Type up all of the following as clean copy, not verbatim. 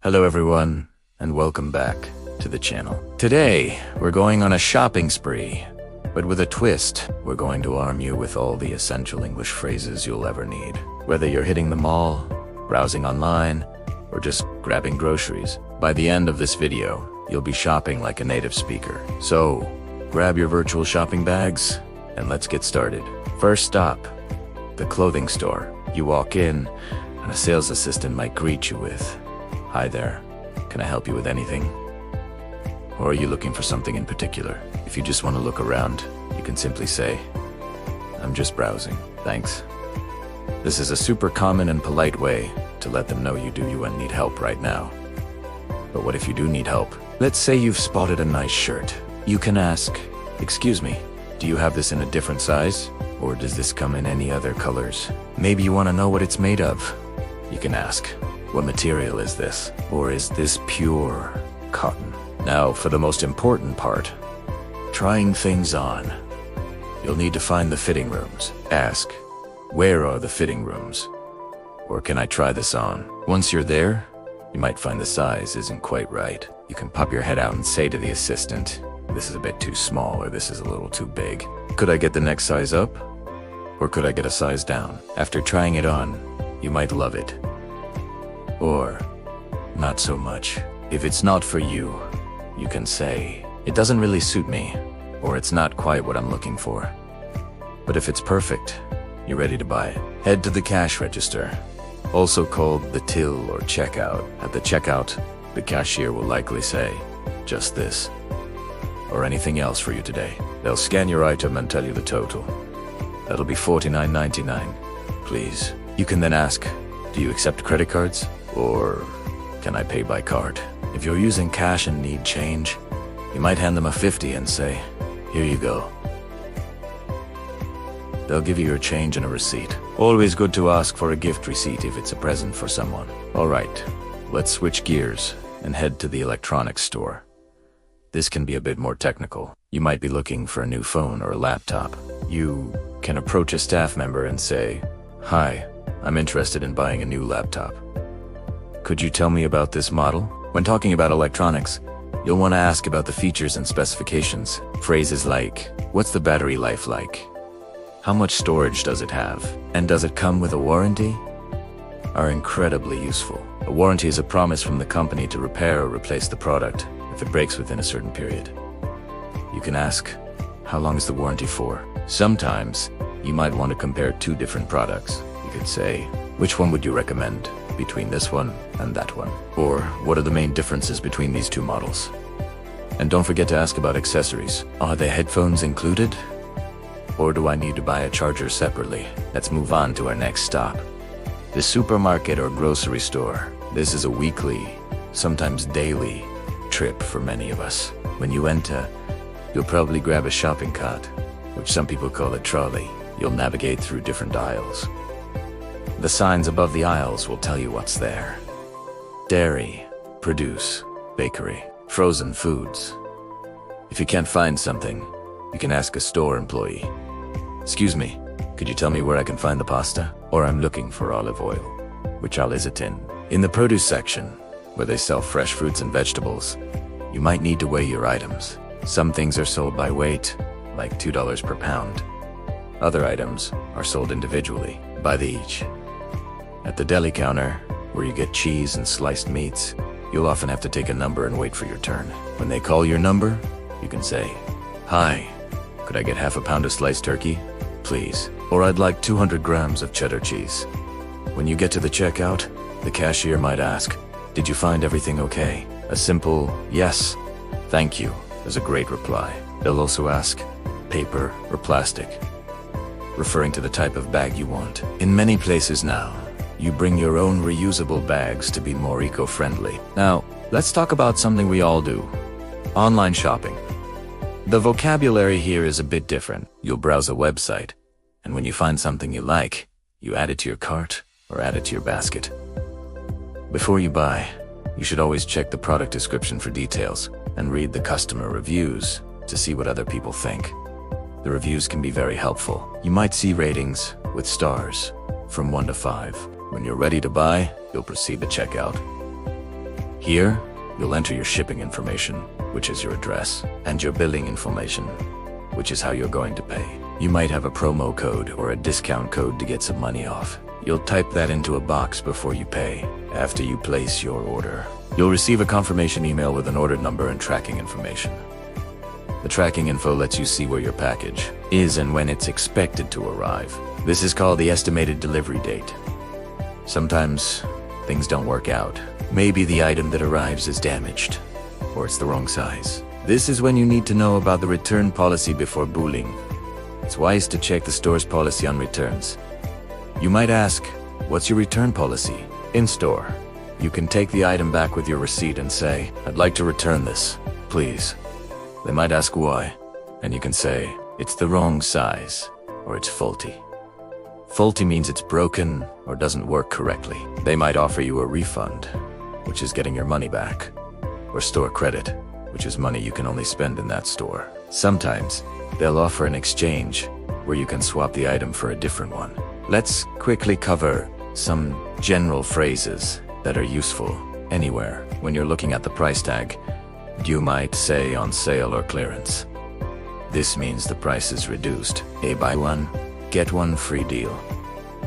Hello everyone, and welcome back to the channel. Today, we're going on a shopping spree, but with a twist. We're going to arm you with all the essential English phrases you'll ever need. Whether you're hitting the mall, browsing online, or just grabbing groceries, by the end of this video, you'll be shopping like a native speaker. So, grab your virtual shopping bags, and let's get started. First stop, the clothing store. You walk in, and a sales assistant might greet you with, "Hi there, can I help you with anything?" Or are you looking for something in particular? If you just want to look around, you can simply say, "I'm just browsing, thanks." This is a super common and polite way to let them know you need help right now. But what if you do need help? Let's say you've spotted a nice shirt. You can ask, "Excuse me, do you have this in a different size? Or does this come in any other colors?" Maybe you want to know what it's made of. You can ask, "What material is this? Or is this pure cotton?" Now, for the most important part, trying things on. You'll need to find the fitting rooms. Ask, "Where are the fitting rooms?" Or, "Can I try this on?" Once you're there, you might find the size isn't quite right. You can pop your head out and say to the assistant, "This is a bit too small," or "This is a little too big. Could I get the next size up? Or could I get a size down?" After trying it on, you might love it. Or, not so much. If it's not for you, you can say, "It doesn't really suit me," or "It's not quite what I'm looking for." But if it's perfect, you're ready to buy it. Head to the cash register, also called the till or checkout. At the checkout, the cashier will likely say, "Just this, or anything else for you today." They'll scan your item and tell you the total. That'll be $49.99, please. You can then ask, "Do you accept credit cards? Or can I pay by card?" If you're using cash and need change, you might hand them a 50 and say, "Here you go." They'll give you your change and a receipt. Always good to ask for a gift receipt if it's a present for someone. Alright, let's switch gears and head to the electronics store. This can be a bit more technical. You might be looking for a new phone or a laptop. You can approach a staff member and say, "Hi, I'm interested in buying a new laptop. Could you tell me about this model?" When talking about electronics, you'll want to ask about the features and specifications. Phrases like, "What's the battery life like? How much storage does it have? And does it come with a warranty?" are incredibly useful. A warranty is a promise from the company to repair or replace the product if it breaks within a certain period. You can ask, "How long is the warranty for?" Sometimes, you might want to compare two different products. You could say, "Which one would you recommend between this one and that one?" Or, "What are the main differences between these two models?" And don't forget to ask about accessories. Are the headphones included? Or do I need to buy a charger separately? Let's move on to our next stop. The supermarket or grocery store. This is a weekly, sometimes daily, trip for many of us. When you enter, you'll probably grab a shopping cart, which some people call a trolley. You'll navigate through different aisles. The signs above the aisles will tell you what's there. Dairy, produce, bakery, frozen foods. If you can't find something, you can ask a store employee, "Excuse me, could you tell me where I can find the pasta?" Or, "I'm looking for olive oil. Which aisle is it in?" In the produce section, where they sell fresh fruits and vegetables, you might need to weigh your items. Some things are sold by weight, like $2 per pound. Other items are sold individually, by the each. At the deli counter, where you get cheese and sliced meats, you'll often have to take a number and wait for your turn. When they call your number, you can say, "Hi, could I get half a pound of sliced turkey, please?" Or, "I'd like 200 grams of cheddar cheese." When you get to the checkout, the cashier might ask, "Did you find everything okay?" A simple, "Yes, thank you," is a great reply. They'll also ask, "Paper or plastic?" referring to the type of bag you want. In many places now, you bring your own reusable bags to be more eco-friendly. Now, let's talk about something we all do: online shopping. The vocabulary here is a bit different. You'll browse a website, and when you find something you like, you add it to your cart or add it to your basket. Before you buy, you should always check the product description for details and read the customer reviews to see what other people think. The reviews can be very helpful. You might see ratings with stars from 1 to 5. When you're ready to buy, you'll proceed to checkout. Here, you'll enter your shipping information, which is your address, and your billing information, which is how you're going to pay. You might have a promo code or a discount code to get some money off. You'll type that into a box before you pay. After you place your order, you'll receive a confirmation email with an order number and tracking information. The tracking info lets you see where your package is and when it's expected to arrive. This is called the estimated delivery date. Sometimes things don't work out. Maybe the item that arrives is damaged, or it's the wrong size. This is when you need to know about the return policy before booling. It's wise to check the store's policy on returns. You might ask, what's your return policy? In store, you can take the item back with your receipt and say, I'd like to return this, please. They might ask why, and you can say, it's the wrong size, or it's faulty. Faulty means it's broken or doesn't work correctly. They might offer you a refund, which is getting your money back, or store credit, which is money you can only spend in that store. Sometimes, they'll offer an exchange, where you can swap the item for a different one. Let's quickly cover some general phrases that are useful anywhere. When you're looking at the price tag, you might say on sale or clearance. This means the price is reduced. A buy one, get one free deal.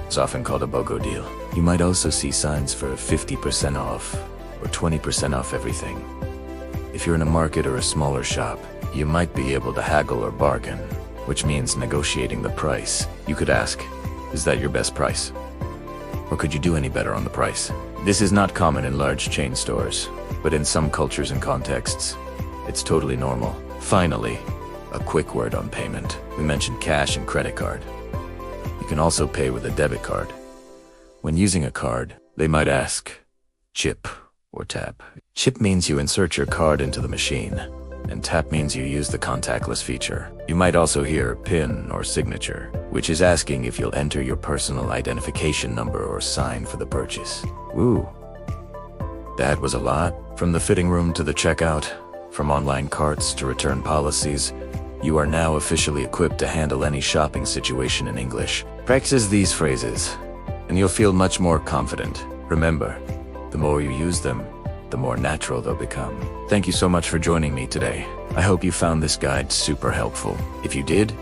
It's often called a BOGO deal. You might also see signs for 50% off or 20% off everything. If you're in a market or a smaller shop, you might be able to haggle or bargain, which means negotiating the price. You could ask, is that your best price? Or could you do any better on the price? This is not common in large chain stores, but in some cultures and contexts, it's totally normal. Finally, a quick word on payment. We mentioned cash and credit card. You can also pay with a debit card. When using a card, they might ask, chip or tap. Chip means you insert your card into the machine, and tap means you use the contactless feature. You might also hear PIN or signature, which is asking if you'll enter your personal identification number or sign for the purchase. Woo. That was a lot. From the fitting room to the checkout, from online carts to return policies, you are now officially equipped to handle any shopping situation in English. Practice these phrases, and you'll feel much more confident. Remember, the more you use them, the more natural they'll become. Thank you so much for joining me today. I hope you found this guide super helpful. If you did,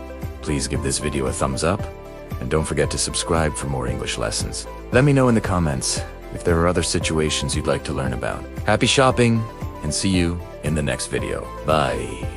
please give this video a thumbs up, and don't forget to subscribe for more English lessons. Let me know in the comments if there are other situations you'd like to learn about. Happy shopping, and see you in the next video. Bye.